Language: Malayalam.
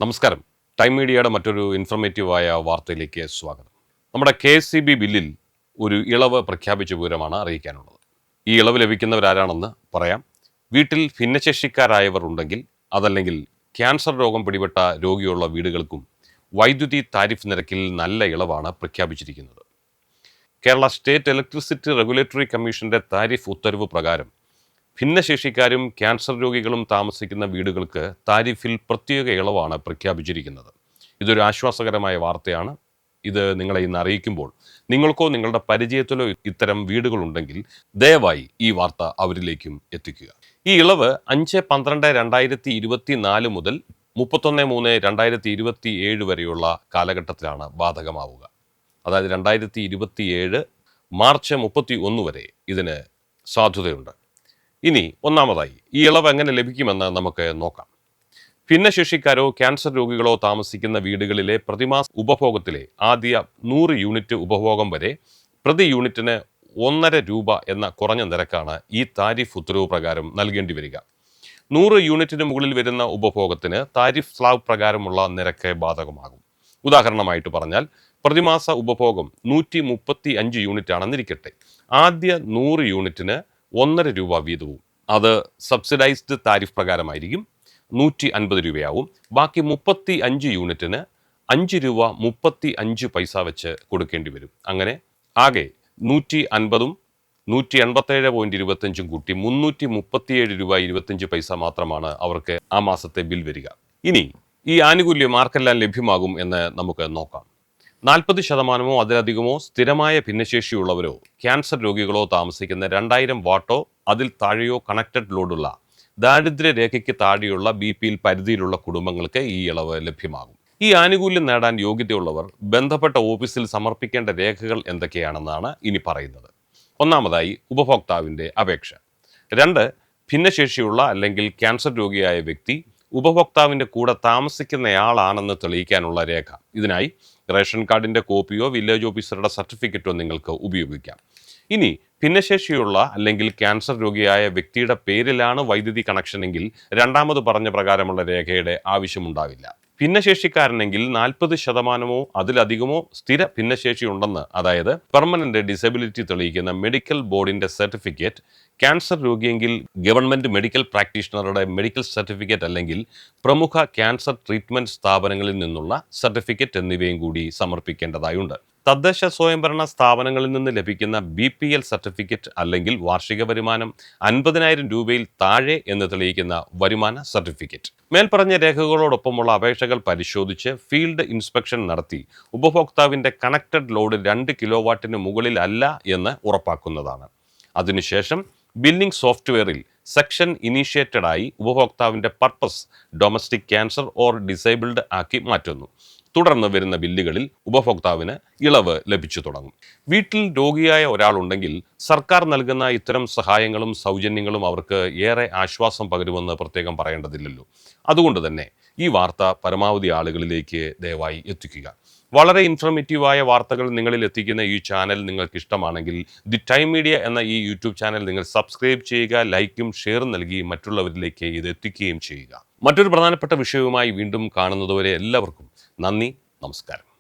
നമസ്കാരം. ടൈം മീഡിയയുടെ മറ്റൊരു ഇൻഫർമേറ്റീവായ വാർത്തയിലേക്ക് സ്വാഗതം. നമ്മുടെ KSEB ബില്ലിൽ ഒരു ഇളവ് പ്രഖ്യാപിച്ച വിവരമാണ് അറിയിക്കാനുള്ളത്. ഈ ഇളവ് ലഭിക്കുന്നവരാരാണെന്ന് പറയാം. വീട്ടിൽ ഭിന്നശേഷിക്കാരായവർ ഉണ്ടെങ്കിൽ, അതല്ലെങ്കിൽ ക്യാൻസർ രോഗം പിടിപെട്ട രോഗിയുള്ള വീടുകൾക്കും വൈദ്യുതി താരിഫ് നിരക്കിൽ നല്ല ഇളവാണ് പ്രഖ്യാപിച്ചിരിക്കുന്നത്. കേരള സ്റ്റേറ്റ് ഇലക്ട്രിസിറ്റി റെഗുലേറ്ററി കമ്മീഷന്റെ താരിഫ് ഉത്തരവ് പ്രകാരം ഭിന്നശേഷിക്കാരും ക്യാൻസർ രോഗികളും താമസിക്കുന്ന വീടുകൾക്ക് താരിഫിൽ പ്രത്യേക ഇളവാണ് പ്രഖ്യാപിച്ചിരിക്കുന്നത്. ഇതൊരു ആശ്വാസകരമായ വാർത്തയാണ്. ഇത് നിങ്ങളെ ഇന്ന് അറിയിക്കുമ്പോൾ നിങ്ങൾക്കോ നിങ്ങളുടെ പരിചയത്തിലോ ഇത്തരം വീടുകളുണ്ടെങ്കിൽ ദയവായി ഈ വാർത്ത അവരിലേക്കും എത്തിക്കുക. ഈ ഇളവ് 5/12/2024 മുതൽ 31/3/2027 വരെയുള്ള കാലഘട്ടത്തിലാണ് ബാധകമാവുക. അതായത് 2027 മാർച്ച് 31 വരെ ഇതിന് സാധുതയുണ്ട്. ഇനി ഒന്നാമതായി ഈ ഇളവ് എങ്ങനെ ലഭിക്കുമെന്ന് നമുക്ക് നോക്കാം. ഭിന്നശേഷിക്കാരോ ക്യാൻസർ രോഗികളോ താമസിക്കുന്ന വീടുകളിലെ പ്രതിമാസ ഉപഭോഗത്തിലെ ആദ്യ 100 യൂണിറ്റ് ഉപഭോഗം വരെ പ്രതി യൂണിറ്റിന് 1.5 രൂപ എന്ന കുറഞ്ഞ നിരക്കാണ് ഈ താരിഫ് ഉത്തരവ് പ്രകാരം നൽകേണ്ടി വരിക. 100 യൂണിറ്റിന് മുകളിൽ വരുന്ന ഉപഭോഗത്തിന് താരിഫ് സ്ലാബ് പ്രകാരമുള്ള നിരക്ക് ബാധകമാകും. ഉദാഹരണമായിട്ട് പറഞ്ഞാൽ പ്രതിമാസ ഉപഭോഗം 135 യൂണിറ്റ് ആണെന്നിരിക്കട്ടെ. ആദ്യ 100 യൂണിറ്റിന് 1.5 രൂപ വീതവും. അത് സബ്സിഡൈസ്ഡ് താരിഫ് പ്രകാരമായിരിക്കും. 150 രൂപയാവും. ബാക്കി 35 യൂണിറ്റിന് 5 രൂപ 35 പൈസ വെച്ച് കൊടുക്കേണ്ടി വരും. അങ്ങനെ ആകെ 150ഉം 187.25 കൂട്ടി 337 രൂപ 25 പൈസ മാത്രമാണ് അവർക്ക് ആ മാസത്തെ ബിൽ വരിക. ഇനി ഈ ആനുകൂല്യം ആർക്കെല്ലാം ലഭ്യമാകും എന്ന് നമുക്ക് നോക്കാം. 40% അതിലധികമോ സ്ഥിരമായ ഭിന്നശേഷിയുള്ളവരോ ക്യാൻസർ രോഗികളോ താമസിക്കുന്ന 2000 വാട്ടോ അതിൽ താഴെയോ കണക്റ്റഡ് ലോഡുള്ള ദാരിദ്ര്യ രേഖയ്ക്ക് താഴെയുള്ള BPL പരിധിയിലുള്ള കുടുംബങ്ങൾക്ക് ഈ ഇളവ് ലഭ്യമാകും. ഈ ആനുകൂല്യം നേടാൻ യോഗ്യതയുള്ളവർ ബന്ധപ്പെട്ട ഓഫീസിൽ സമർപ്പിക്കേണ്ട രേഖകൾ എന്തൊക്കെയാണെന്നാണ് ഇനി പറയുന്നത്. ഒന്നാമതായി ഉപഭോക്താവിൻ്റെ അപേക്ഷ. 2, ഭിന്നശേഷിയുള്ള അല്ലെങ്കിൽ ക്യാൻസർ രോഗിയായ വ്യക്തി ഉപഭോക്താവിൻ്റെ കൂടെ താമസിക്കുന്നയാളാണെന്ന് തെളിയിക്കാനുള്ള രേഖ. ഇതിനായി റേഷൻ കാർഡിൻ്റെ കോപ്പിയോ വില്ലേജ് ഓഫീസറുടെ സർട്ടിഫിക്കറ്റോ നിങ്ങൾക്ക് ഉപയോഗിക്കാം. ഇനി ഭിന്നശേഷിയുള്ള അല്ലെങ്കിൽ ക്യാൻസർ രോഗിയായ വ്യക്തിയുടെ പേരിലാണ് വൈദ്യുതി കണക്ഷനെങ്കിൽ രണ്ടാമത് പറഞ്ഞ പ്രകാരമുള്ള രേഖയുടെ ആവശ്യമുണ്ടാവില്ല. ഭിന്നശേഷിക്കാരനെങ്കിൽ 40% അതിലധികമോ സ്ഥിര ഭിന്നശേഷി ഉണ്ടെന്ന്, അതായത് പെർമനന്റ് ഡിസബിലിറ്റി തെളിയിക്കുന്ന മെഡിക്കൽ ബോർഡിന്റെ സർട്ടിഫിക്കറ്റ്, ക്യാൻസർ രോഗിയെങ്കിൽ ഗവൺമെന്റ് മെഡിക്കൽ പ്രാക്ടീഷണറുടെ മെഡിക്കൽ സർട്ടിഫിക്കറ്റ് അല്ലെങ്കിൽ പ്രമുഖ ക്യാൻസർ ട്രീറ്റ്മെന്റ് സ്ഥാപനങ്ങളിൽ നിന്നുള്ള സർട്ടിഫിക്കറ്റ് എന്നിവയും കൂടി സമർപ്പിക്കേണ്ടതായുണ്ട്. തദ്ദേശ സ്വയംഭരണ സ്ഥാപനങ്ങളിൽ നിന്ന് ലഭിക്കുന്ന BPL സർട്ടിഫിക്കറ്റ് അല്ലെങ്കിൽ വാർഷിക വരുമാനം 50,000 രൂപയിൽ താഴെ എന്ന് തെളിയിക്കുന്ന വരുമാന സർട്ടിഫിക്കറ്റ്. മേൽപ്പറഞ്ഞ രേഖകളോടൊപ്പമുള്ള അപേക്ഷകൾ പരിശോധിച്ച് ഫീൽഡ് ഇൻസ്പെക്ഷൻ നടത്തി ഉപഭോക്താവിൻ്റെ കണക്റ്റഡ് ലോഡ് 2 കിലോവാട്ടിന് മുകളിൽ അല്ല എന്ന് ഉറപ്പാക്കുന്നതാണ്. അതിനുശേഷം ബില്ലിംഗ് സോഫ്റ്റ്വെയറിൽ സെക്ഷൻ ഇനീഷ്യേറ്റഡായി ഉപഭോക്താവിൻ്റെ purpose domestic cancer or disabled ആക്കി മാറ്റുന്നു. തുടർന്ന് വരുന്ന ബില്ലുകളിൽ ഉപഭോക്താവിന് ഇളവ് ലഭിച്ചു തുടങ്ങും. വീട്ടിൽ രോഗിയായ ഒരാളുണ്ടെങ്കിൽ സർക്കാർ നൽകുന്ന ഇത്തരം സഹായങ്ങളും സൗജന്യങ്ങളും അവർക്ക് ഏറെ ആശ്വാസം പകരുമെന്ന് പ്രത്യേകം പറയേണ്ടതില്ലല്ലോ. അതുകൊണ്ട് തന്നെ ഈ വാർത്ത പരമാവധി ആളുകളിലേക്ക് ദയവായി എത്തിക്കുക. വളരെ ഇൻഫർമേറ്റീവായ വാർത്തകൾ നിങ്ങളിൽ എത്തിക്കുന്ന ഈ ചാനൽ നിങ്ങൾക്ക് ഇഷ്ടമാണെങ്കിൽ ദി ടൈം മീഡിയ എന്ന ഈ യൂട്യൂബ് ചാനൽ നിങ്ങൾ സബ്സ്ക്രൈബ് ചെയ്യുക, ലൈക്കും ഷെയറും നൽകി മറ്റുള്ളവരിലേക്ക് ഇത് എത്തിക്കുകയും ചെയ്യുക. മറ്റൊരു പ്രധാനപ്പെട്ട വിഷയവുമായി വീണ്ടും കാണുന്നതുവരെ എല്ലാവർക്കും നന്ദി, നമസ്കാരം.